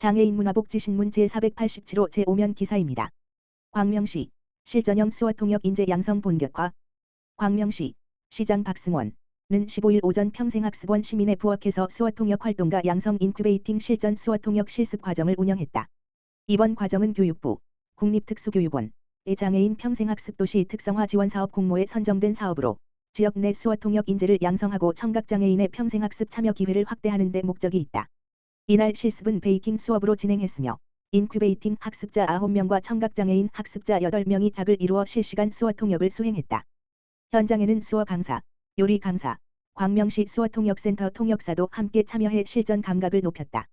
장애인 문화복지신문 제487호 제5면 기사입니다. 광명시 실전형 수어통역 인재 양성 본격화. 광명시 시장 박승원은 15일 오전 평생학습원 시민에 부엌에서 수어통역 활동가 양성 인큐베이팅 실전 수어통역 실습 과정을 운영했다. 이번 과정은 교육부, 국립특수교육원의 장애인 평생학습도시 특성화 지원사업 공모에 선정된 사업으로 지역 내 수어통역 인재를 양성하고 청각장애인의 평생학습 참여 기회를 확대하는 데 목적이 있다. 이날 실습은 베이킹 수업으로 진행했으며 인큐베이팅 학습자 9명과 청각장애인 학습자 8명이 작을 이루어 실시간 수어통역을 수행했다. 현장에는 수어 강사, 요리 강사, 광명시 수어통역센터 통역사도 함께 참여해 실전 감각을 높였다.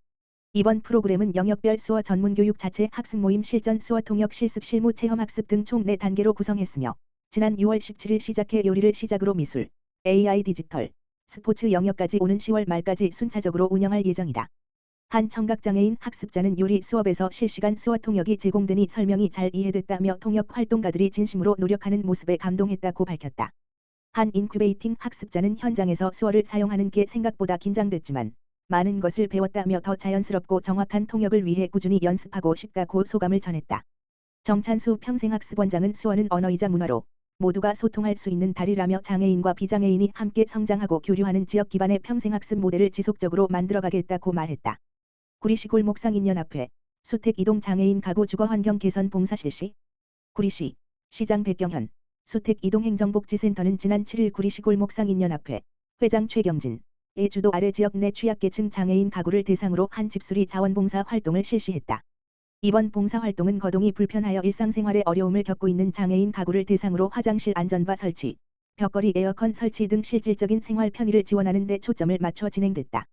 이번 프로그램은 영역별 수어 전문교육 자체 학습 모임 실전 수어통역 실습 실무 체험학습 등 총 4단계로 구성했으며 지난 6월 17일 시작해 요리를 시작으로 미술, AI 디지털, 스포츠 영역까지 오는 10월 말까지 순차적으로 운영할 예정이다. 한 청각장애인 학습자는 요리 수업에서 실시간 수어 통역이 제공되니 설명이 잘 이해됐다며 통역 활동가들이 진심으로 노력하는 모습에 감동했다고 밝혔다. 한 인큐베이팅 학습자는 현장에서 수어를 사용하는 게 생각보다 긴장됐지만 많은 것을 배웠다며 더 자연스럽고 정확한 통역을 위해 꾸준히 연습하고 싶다고 소감을 전했다. 정찬수 평생학습원장은 수어는 언어이자 문화로 모두가 소통할 수 있는 다리라며 장애인과 비장애인이 함께 성장하고 교류하는 지역 기반의 평생학습 모델을 지속적으로 만들어가겠다고 말했다. 구리시 골목상인연합회 수택 이동 장애인 가구 주거 환경 개선 봉사 실시. 구리시 시장 백경현 수택 이동 행정복지센터는 지난 7일 구리시 골목상인연합회 회장 최경진의 주도 아래 지역 내 취약계층 장애인 가구를 대상으로 한 집수리 자원봉사 활동을 실시했다. 이번 봉사 활동은 거동이 불편하여 일상생활에 어려움을 겪고 있는 장애인 가구를 대상으로 화장실 안전바 설치, 벽걸이 에어컨 설치 등 실질적인 생활 편의를 지원하는 데 초점을 맞춰 진행됐다.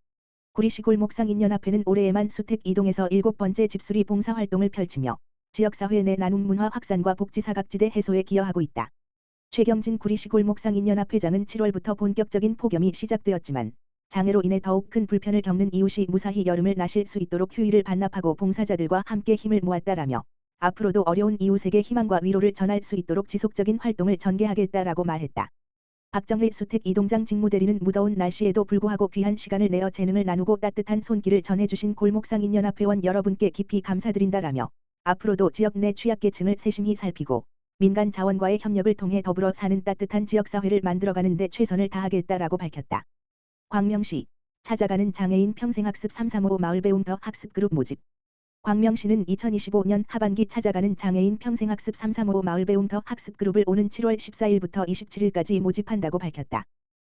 구리시 골목상인연합회는 올해에만 수택 이동에서 7번째 집수리 봉사 활동을 펼치며 지역사회 내 나눔 문화 확산과 복지 사각지대 해소에 기여하고 있다. 최경진 구리시 골목상인연합회장은 7월부터 본격적인 폭염이 시작되었지만 장애로 인해 더욱 큰 불편을 겪는 이웃이 무사히 여름을 나실 수 있도록 휴일을 반납하고 봉사자들과 함께 힘을 모았다라며 앞으로도 어려운 이웃에게 희망과 위로를 전할 수 있도록 지속적인 활동을 전개하겠다라고 말했다. 박정회 수택 이동장 직무대리는 무더운 날씨에도 불구하고 귀한 시간을 내어 재능을 나누고 따뜻한 손길을 전해주신 골목상인연합회원 여러분께 깊이 감사드린다라며 앞으로도 지역 내 취약계층을 세심히 살피고 민간 자원과의 협력을 통해 더불어 사는 따뜻한 지역사회를 만들어가는 데 최선을 다하겠다라고 밝혔다. 광명시 찾아가는 장애인 평생학습 335 마을배움터 학습그룹 모집. 광명시는 2025년 하반기 찾아가는 장애인 평생학습 335 마을배움터 학습그룹을 오는 7월 14일부터 27일까지 모집한다고 밝혔다.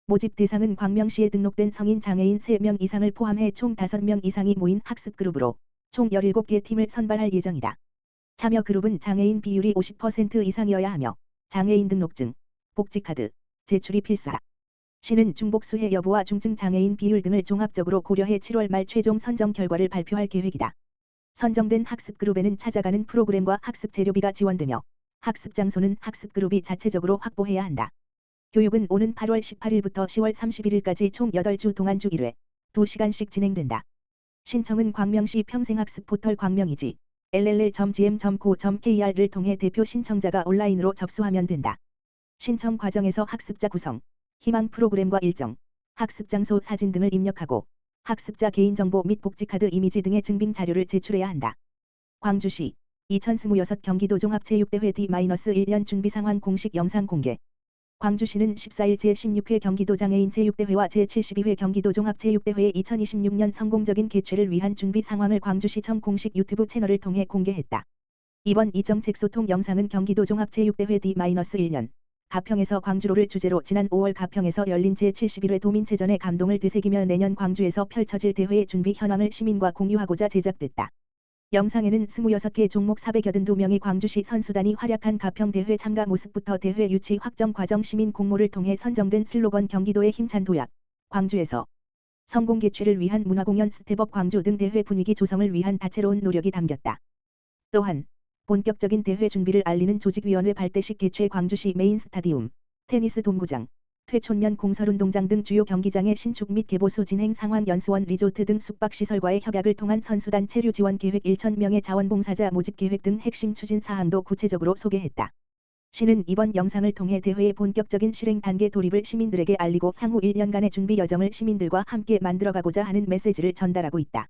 모집 대상은 광명시에 등록된 성인 장애인 3명 이상을 포함해 총 5명 이상이 모인 학습그룹으로 총 17개 팀을 선발할 예정이다. 참여 그룹은 장애인 비율이 50% 이상이어야 하며 장애인 등록증, 복지카드, 제출이 필수하다. 시는 중복수혜 여부와 중증 장애인 비율 등을 종합적으로 고려해 7월 말 최종 선정 결과를 발표할 계획이다. 선정된 학습그룹에는 찾아가는 프로그램과 학습 재료비가 지원되며 학습 장소는 학습그룹이 자체적으로 확보해야 한다. 교육은 오는 8월 18일부터 10월 31일까지 총 8주 동안 주 1회 2시간씩 진행된다. 신청은 광명시 평생학습 포털 광명이지 lll.gm.co.kr을 통해 대표 신청자가 온라인으로 접수하면 된다. 신청 과정에서 학습자 구성, 희망 프로그램과 일정, 학습 장소 사진 등을 입력하고 학습자 개인정보 및 복지카드 이미지 등의 증빙 자료를 제출해야 한다. 광주시 2026 경기도 종합체육대회 D-1년 준비상황 공식 영상 공개. 광주시는 14일 제16회 경기도 장애인 체육대회와 제72회 경기도 종합체육대회의 2026년 성공적인 개최를 위한 준비 상황을 광주시청 공식 유튜브 채널을 통해 공개했다. 이번 이 정책 소통 영상은 경기도 종합체육대회 D-1년 가평에서 광주로를 주제로 지난 5월 가평에서 열린 제71회 도민체전의 감동을 되새기며 내년 광주에서 펼쳐질 대회의 준비 현황을 시민과 공유하고자 제작됐다. 영상에는 26개 종목 482명의 광주시 선수단이 활약한 가평 대회 참가 모습부터 대회 유치 확정 과정 시민 공모를 통해 선정된 슬로건 경기도의 힘찬 도약, 광주에서 성공 개최를 위한 문화공연 스텝업 광주 등 대회 분위기 조성을 위한 다채로운 노력이 담겼다. 또한 본격적인 대회 준비를 알리는 조직위원회 발대식 개최 광주시 메인 스타디움, 테니스 동구장, 퇴촌면 공설운동장 등 주요 경기장의 신축 및 개보수 진행 상황 연수원 리조트 등 숙박시설과의 협약을 통한 선수단 체류 지원 계획 1,000명의 자원봉사자 모집 계획 등 핵심 추진 사항도 구체적으로 소개했다. 시는 이번 영상을 통해 대회의 본격적인 실행 단계 돌입을 시민들에게 알리고 향후 1년간의 준비 여정을 시민들과 함께 만들어가고자 하는 메시지를 전달하고 있다.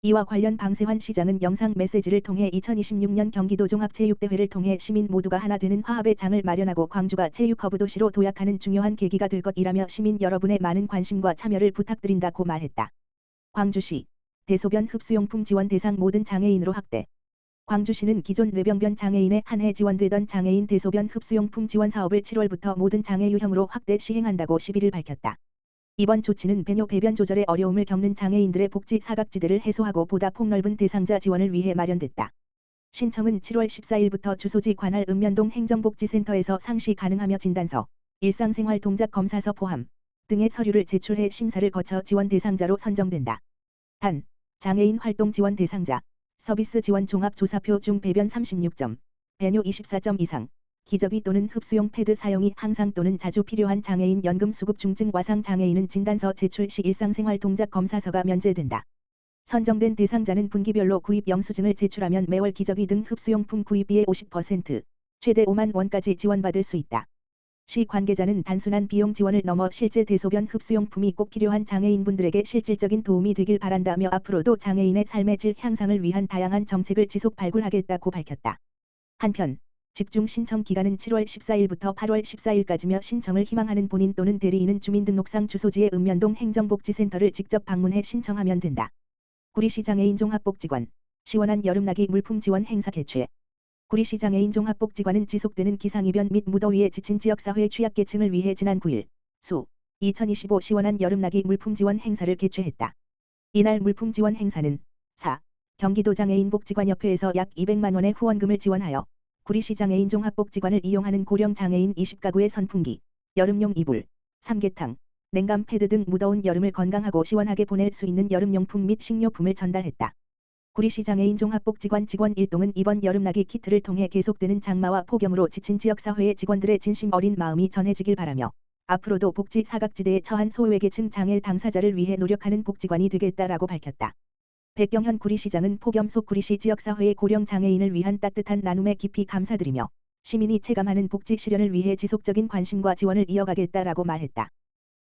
이와 관련 방세환 시장은 영상 메시지를 통해 2026년 경기도 종합체육대회를 통해 시민 모두가 하나 되는 화합의 장을 마련하고 광주가 체육 허브 도시로 도약하는 중요한 계기가 될 것이라며 시민 여러분의 많은 관심과 참여를 부탁드린다고 말했다. 광주시 대소변 흡수용품 지원 대상 모든 장애인으로 확대. 광주시는 기존 뇌병변 장애인에 한해 지원되던 장애인 대소변 흡수용품 지원 사업을 7월부터 모든 장애 유형으로 확대 시행한다고 11일 밝혔다. 이번 조치는 배뇨 배변 조절에 어려움을 겪는 장애인들의 복지 사각지대를 해소하고 보다 폭넓은 대상자 지원을 위해 마련됐다. 신청은 7월 14일부터 주소지 관할 읍면동 행정복지센터에서 상시 가능하며 진단서, 일상생활 동작 검사서 포함 등의 서류를 제출해 심사를 거쳐 지원 대상자로 선정된다. 단, 장애인 활동 지원 대상자, 서비스 지원 종합조사표 중 배변 36점, 배뇨 24점 이상, 기저귀 또는 흡수용 패드 사용이 항상 또는 자주 필요한 장애인 연금 수급 중증 와상 장애인은 진단서 제출 시 일상생활 동작 검사서가 면제된다. 선정된 대상자는 분기별로 구입 영수증을 제출하면 매월 기저귀 등 흡수용품 구입비의 50%, 최대 5만 원까지 지원받을 수 있다. 시 관계자는 단순한 비용 지원을 넘어 실제 대소변 흡수용품이 꼭 필요한 장애인분들에게 실질적인 도움이 되길 바란다며 앞으로도 장애인의 삶의 질 향상을 위한 다양한 정책을 지속 발굴하겠다고 밝혔다. 한편 집중 신청 기간은 7월 14일부터 8월 14일까지며 신청을 희망하는 본인 또는 대리인은 주민등록상 주소지의 읍면동 행정복지센터를 직접 방문해 신청하면 된다. 구리시 장애인 종합복지관 시원한 여름나기 물품 지원 행사 개최. 구리시 장애인 종합복지관은 지속되는 기상이변 및 무더위에 지친 지역사회 취약계층을 위해 지난 9일 수 2025 시원한 여름나기 물품 지원 행사를 개최했다. 이날 물품 지원 행사는 4. 경기도 장애인복지관협회에서 약 200만 원의 후원금을 지원하여 구리시 장애인 종합복지관을 이용하는 고령 장애인 20가구의 선풍기, 여름용 이불, 삼계탕, 냉감 패드 등 무더운 여름을 건강하고 시원하게 보낼 수 있는 여름용품 및 식료품을 전달했다. 구리시 장애인 종합복지관 직원 일동은 이번 여름나기 키트를 통해 계속되는 장마와 폭염으로 지친 지역사회의 직원들의 진심 어린 마음이 전해지길 바라며 앞으로도 복지 사각지대에 처한 소외계층 장애 당사자를 위해 노력하는 복지관이 되겠다라고 밝혔다. 백경현 구리시장은 폭염 속 구리시 지역사회의 고령 장애인을 위한 따뜻한 나눔에 깊이 감사드리며 시민이 체감하는 복지 실현을 위해 지속적인 관심과 지원을 이어가겠다라고 말했다.